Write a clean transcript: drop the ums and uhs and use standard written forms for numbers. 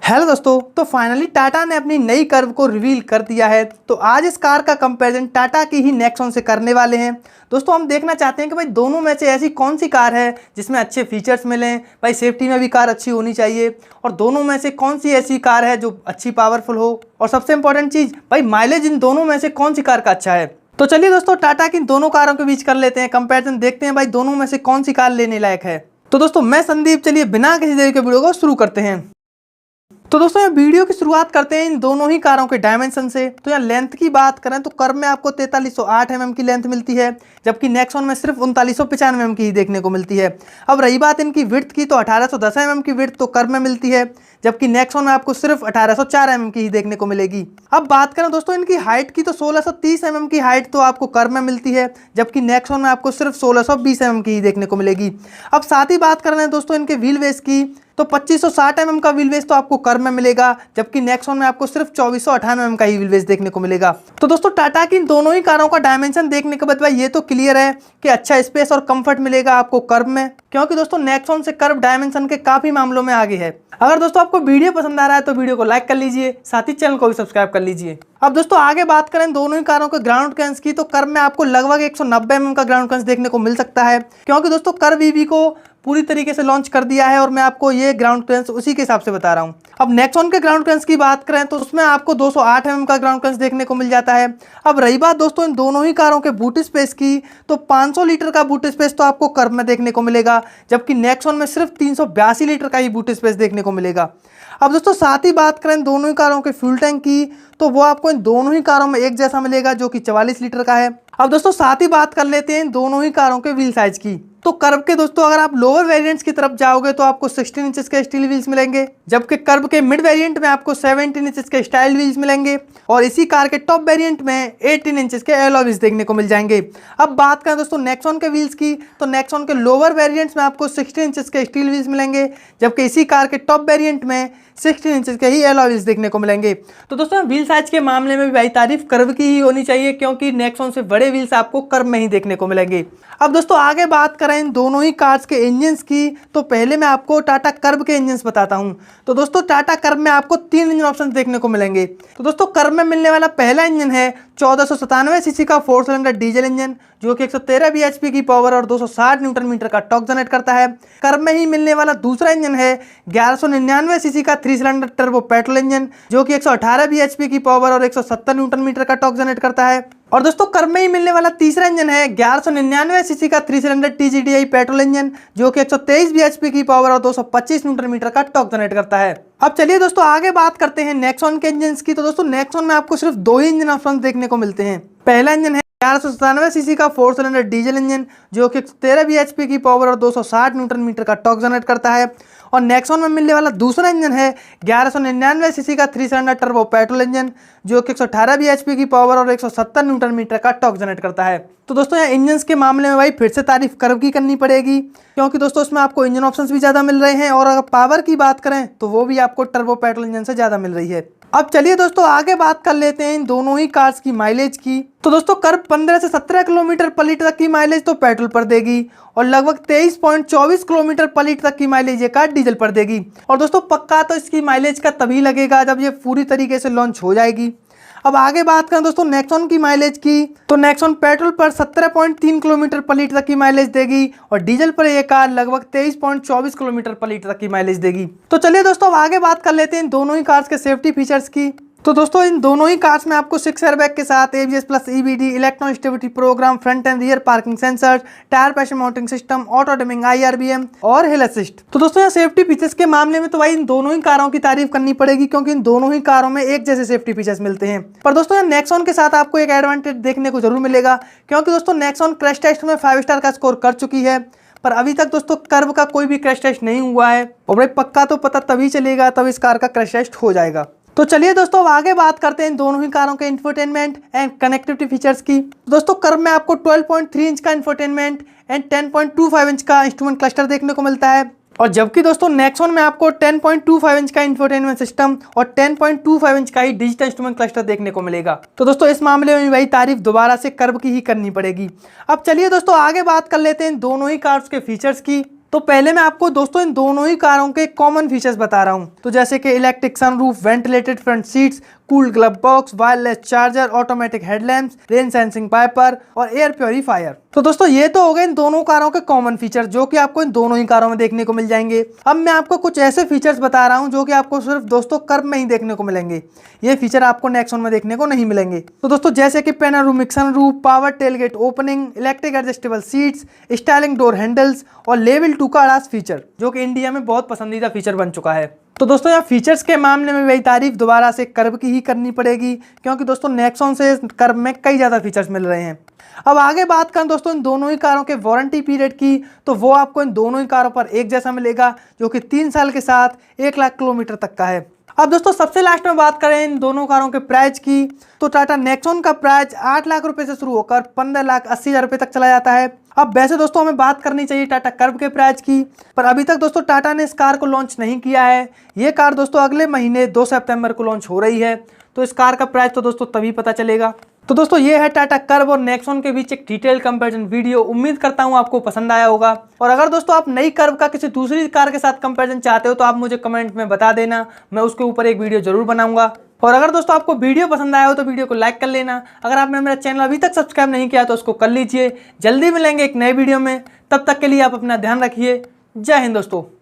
Hello दोस्तों, तो finally Tata ने अपनी नई कर्व को रिवील कर दिया है। तो आज इस कार का कंपैरिजन टाटा की ही नेक्सॉन से करने वाले हैं। दोस्तों हम देखना चाहते हैं कि भाई दोनों में से ऐसी कौन सी कार है जिसमें अच्छे फीचर्स मिलें, भाई सेफ्टी में भी कार अच्छी होनी चाहिए, और दोनों में से कौन सी ऐसी कार है जो अच्छी पावरफुल हो, और सबसे इंपॉर्टेंट चीज़ भाई माइलेज इन दोनों में से कौन सी कार का अच्छा है। तो चलिए दोस्तों टाटा की दोनों कारों के बीच कर लेते हैं कंपैरिजन, देखते हैं भाई दोनों में से कौन सी कार लेने लायक है। तो दोस्तों मैं संदीप, चलिए बिना किसी देरी के वीडियो को शुरू करते हैं। तो दोस्तों यहाँ वीडियो की शुरुआत करते हैं इन दोनों ही कारों के डायमेंशन से। तो यहाँ लेंथ की बात करें तो कर्व में आपको 4308 mm की लेंथ मिलती है, जबकि नेक्सॉन में सिर्फ 3995 mm की ही देखने को मिलती है। अब रही बात इनकी विड्थ की, तो 1810 mm की विड्थ तो कर्व में मिलती है, जबकि नेक्सॉन में आपको सिर्फ 1804 mm की ही देखने को मिलेगी। अब बात करें दोस्तों इनकी हाइट की, तो 1630 mm की हाइट तो आपको कर्व में मिलती है, जबकि नेक्सॉन में आपको सिर्फ 1620 mm की ही देखने को मिलेगी। अब साथ ही बात कर रहे हैं दोस्तों इनके व्हील बेस की, तो 2560 mm का व्हील बेस तो आपको कर्व में मिलेगा, जबकि नेक्सॉन में आपको सिर्फ 2498 mm का ही व्हील बेस देखने को मिलेगा। तो दोस्तों टाटा की इन दोनों ही कारों का डायमेंशन देखने के बाद भाई ये तो क्लियर है कि अच्छा स्पेस और कंफर्ट मिलेगा आपको कर्व में, क्योंकि दोस्तों नेक्सॉन से कर्व डायमेंशन के काफी मामलों में आगे है। अगर दोस्तों आपको वीडियो पसंद आ रहा है तो वीडियो को लाइक कर लीजिए, साथ ही चैनल को भी सब्सक्राइब कर लीजिए। अब दोस्तों आगे बात करें दोनों ही कारों के ग्राउंड क्लियरेंस की, तो कर्व में आपको लगभग 190 mm का ग्राउंड क्लियरेंस देखने को मिल सकता है, क्योंकि दोस्तों कर्व ईवी को पूरी तरीके से लॉन्च कर दिया है और मैं आपको ये ग्राउंड क्लियरेंस उसी के हिसाब से बता रहा हूँ। अब नेक्सॉन के ग्राउंड क्लियरेंस की बात करें तो उसमें आपको 208 mm का ग्राउंड क्लियरेंस देखने को मिल जाता है। अब रही बात दोस्तों इन दोनों ही कारों के बूट स्पेस की, तो 500 लीटर का बूट स्पेस तो आपको कर्व में देखने को मिलेगा, जबकि नेक्सॉन में सिर्फ 382 लीटर का ही बूट स्पेस देखने को मिलेगा। अब दोस्तों साथ ही बात करें दोनों ही कारों के फ्यूल टैंक की, तो वो आपको इन दोनों ही कारों में एक जैसा मिलेगा, जो कि 44 लीटर का है। अब दोस्तों साथ ही बात कर लेते हैं दोनों ही कारों के व्हील साइज की। तो कर्व के दोस्तों अगर आप लोअर वेरिएंट्स की तरफ जाओगे तो आपको 16 इंचेस के स्टील व्हील्स मिलेंगे, जबकि कर्व के मिड वेरिएंट में आपको 17 इंचेस के स्टाइल व्हील्स मिलेंगे, और इसी कार के टॉप वेरिएंट में 18 इंचेस के एलॉय व्हील्स देखने को मिल जाएंगे। अब बात करें दोस्तों नेक्सॉन के व्हील्स की, तो नेक्सॉन के लोअर वेरिएंट्स में आपको 16 इंचेस के स्टील व्हील्स मिलेंगे, जबकि इसी कार के टॉप वेरिएंट में 16 इंचेस के ही एलॉय व्हील्स देखने को मिलेंगे। तो दोस्तों व्हील साइज के मामले में भी भाई तारीफ कर्व की ही होनी चाहिए, क्योंकि नेक्सॉन से बड़े व्हील्स आपको कर्व में ही देखने को मिलेंगे। अब दोस्तों आगे बात करें इन दोनों ही कार्स के इंजन्स की, तो पहले मैं आपको टाटा कर्व के इंजन्स बताता हूं। तो दोस्तों टाटा कर्व में आपको 3 इंजन ऑप्शन देखने को मिलेंगे। तो दोस्तों कर्व में मिलने वाला पहला इंजन है 1497 सीसी का 4 सिलेंडर डीजल इंजन, जो कि 113 bhp की पावर और 260 न्यूटन मीटर का टॉर्क जनरेट करता है। कर्व में ही मिलने वाला दूसरा इंजन है 1199 सीसी का 3 सिलेंडर टर्बो पेट्रोल इंजन, जो कि 118 bhp की पावर और 170 न्यूटन मीटर का टॉर्क जनरेट करता है। और दोस्तों कर्व में ही मिलने वाला तीसरा इंजन है 1199 सीसी का 3 सिलेंडर TGDI पेट्रोल इंजन, जो कि 123 bhp की पावर और 225 न्यूटन मीटर का टॉर्क जनरेट करता है। अब चलिए दोस्तों आगे बात करते हैं नेक्सॉन के इंजन की। तो दोस्तों नेक्सॉन में आपको सिर्फ 2 ही इंजन ऑप्शन देखने को मिलते हैं। पहला इंजन है 1197 सीसी का 4 सिलेंडर डीजल इंजन, जो कि 113 bhp की पावर और 260 न्यूटन मीटर का टॉर्क जनरेट करता है। और नेक्सॉन में मिलने वाला दूसरा इंजन है 1199 सीसी का 3 सिलेंडर टर्बो पेट्रोल इंजन, जो कि 118 bhp की पावर और 170 न्यूटन मीटर का टॉर्क जनरेट करता है। तो दोस्तों यहाँ इंजन्स के मामले में भाई फिर से तारीफ कर्व की करनी पड़ेगी, क्योंकि दोस्तों इसमें आपको इंजन ऑप्शंस भी ज़्यादा मिल रहे हैं, और अगर पावर की बात करें तो वो भी आपको टर्बो पेट्रोल इंजन से ज़्यादा मिल रही है। अब चलिए दोस्तों आगे बात कर लेते हैं इन दोनों ही कार्स की माइलेज की। तो दोस्तों कर्व 15 से 17 किलोमीटर पर लीटर तक की माइलेज तो पेट्रोल पर देगी, और लगभग 23.24 किलोमीटर पर लीटर तक की माइलेज ये कार डीजल पर देगी। और दोस्तों पक्का तो इसकी माइलेज का तभी लगेगा जब ये पूरी तरीके से लॉन्च हो जाएगी। अब आगे बात करें दोस्तों नेक्सॉन की माइलेज की, तो नेक्सॉन पेट्रोल पर 17.3 किलोमीटर पर लीटर तक की माइलेज देगी, और डीजल पर यह कार लगभग 23.24 किलोमीटर पर लीटर तक की माइलेज देगी। तो चलिए दोस्तों अब आगे बात कर लेते हैं इन दोनों ही कार्स के सेफ्टी फीचर्स की। तो दोस्तों इन दोनों ही कार्स में आपको 6 एयरबैग के साथ ABS plus EBD, electronic stability program, front and rear parking sensor, tyre pressure monitoring system, auto dimming IRBM और हिल असिस्ट। तो दोस्तों यहाँ सेफ्टी फीचर्स के मामले में तो भाई इन दोनों ही कारों की तारीफ करनी पड़ेगी, क्योंकि इन दोनों ही कारों में एक जैसे सेफ्टी फीचर्स मिलते हैं। पर दोस्तों यहाँ नेक्सॉन के साथ आपको एक एडवांटेज देखने को जरूर मिलेगा, क्योंकि दोस्तों नेक्सॉन क्रैश टेस्ट में 5 स्टार का स्कोर कर चुकी है, पर अभी तक दोस्तों कर्व का कोई भी क्रैश टेस्ट नहीं हुआ है, और भाई पक्का तो पता तभी चलेगा तब इस कार का क्रैश टेस्ट हो जाएगा। तो चलिए दोस्तों अब आगे बात करते हैं इन दोनों ही कारों के इंफोटेनमेंट एंड कनेक्टिविटी फीचर्स की। दोस्तों कर्व में आपको 12.3 इंच का इंफोटेनमेंट एंड 10.25 इंच का इंस्ट्रूमेंट क्लस्टर देखने को मिलता है, और जबकि दोस्तों नेक्सॉन में आपको 10.25 इंच का इंफोटेनमेंट सिस्टम और 10.25 इंच का ही डिजिटल इंस्ट्रूमेंट क्लस्टर देखने को मिलेगा। तो दोस्तों इस मामले में वही तारीफ दोबारा से कर्व की ही करनी पड़ेगी। अब चलिए दोस्तों आगे बात कर लेते हैं दोनों ही कार्स के फीचर्स की। तो पहले मैं आपको दोस्तों इन दोनों ही कारों के कॉमन फीचर्स बता रहा हूं। तो जैसे कि electric sunroof, ventilated front seats, cooled glove box, wireless charger, automatic headlamps, rain sensing wiper और एयर प्योरीफायर। तो दोस्तों ये तो हो गए इन दोनों कारों के कॉमन फीचर जो कि आपको इन दोनों ही कारों में देखने को मिल जाएंगे। अब मैं आपको कुछ ऐसे फीचर्स बता रहा हूं जो कि आपको सिर्फ दोस्तों कर्व में ही देखने को मिलेंगे। ये फीचर आपको नेक्सॉन में देखने को नहीं मिलेंगे। तो दोस्तों जैसे कि panoramic sunroof, power tailgate opening, electric adjustable seats, styling door handles और लेवल 2 का आवाज फीचर जो कि इंडिया में बहुत पसंदीदा फीचर बन चुका है। तो दोस्तों यहाँ फीचर्स के मामले में वही तारीफ दोबारा से कर्व की ही करनी पड़ेगी, क्योंकि दोस्तों नेक्सॉन से कर्व में कई ज़्यादा फीचर्स मिल रहे हैं। अब आगे बात करें दोस्तों इन दोनों ही कारों के वारंटी पीरियड की, तो वो आपको इन दोनों ही कारों पर एक जैसा मिलेगा, जो कि 3 साल के साथ 1 लाख किलोमीटर तक का है। अब दोस्तों सबसे लास्ट में बात करें इन दोनों कारों के प्राइस की, तो टाटा नेक्सॉन का प्राइस 8 लाख रुपए से शुरू होकर 15,80,000 रुपए तक चला जाता है। अब वैसे दोस्तों हमें बात करनी चाहिए टाटा कर्व के प्राइस की, पर अभी तक दोस्तों टाटा ने इस कार को लॉन्च नहीं किया है। ये कार दोस्तों अगले महीने 2 सितंबर को लॉन्च हो रही है, तो इस कार का प्राइस तो दोस्तों तभी पता चलेगा। तो दोस्तों ये है टाटा कर्व और नेक्सॉन के बीच एक डिटेल कंपैरिजन वीडियो। उम्मीद करता हूँ आपको पसंद आया होगा। और अगर दोस्तों आप नई कर्व का किसी दूसरी कार के साथ कंपैरिजन चाहते हो तो आप मुझे कमेंट में बता देना, मैं उसके ऊपर एक वीडियो जरूर बनाऊंगा। और अगर दोस्तों आपको वीडियो पसंद आया हो तो वीडियो को लाइक कर लेना। अगर आपने मेरा चैनल अभी तक सब्सक्राइब नहीं किया तो उसको कर लीजिए। जल्दी मिलेंगे एक नए वीडियो में, तब तक के लिए आप अपना ध्यान रखिए। जय हिंद दोस्तों।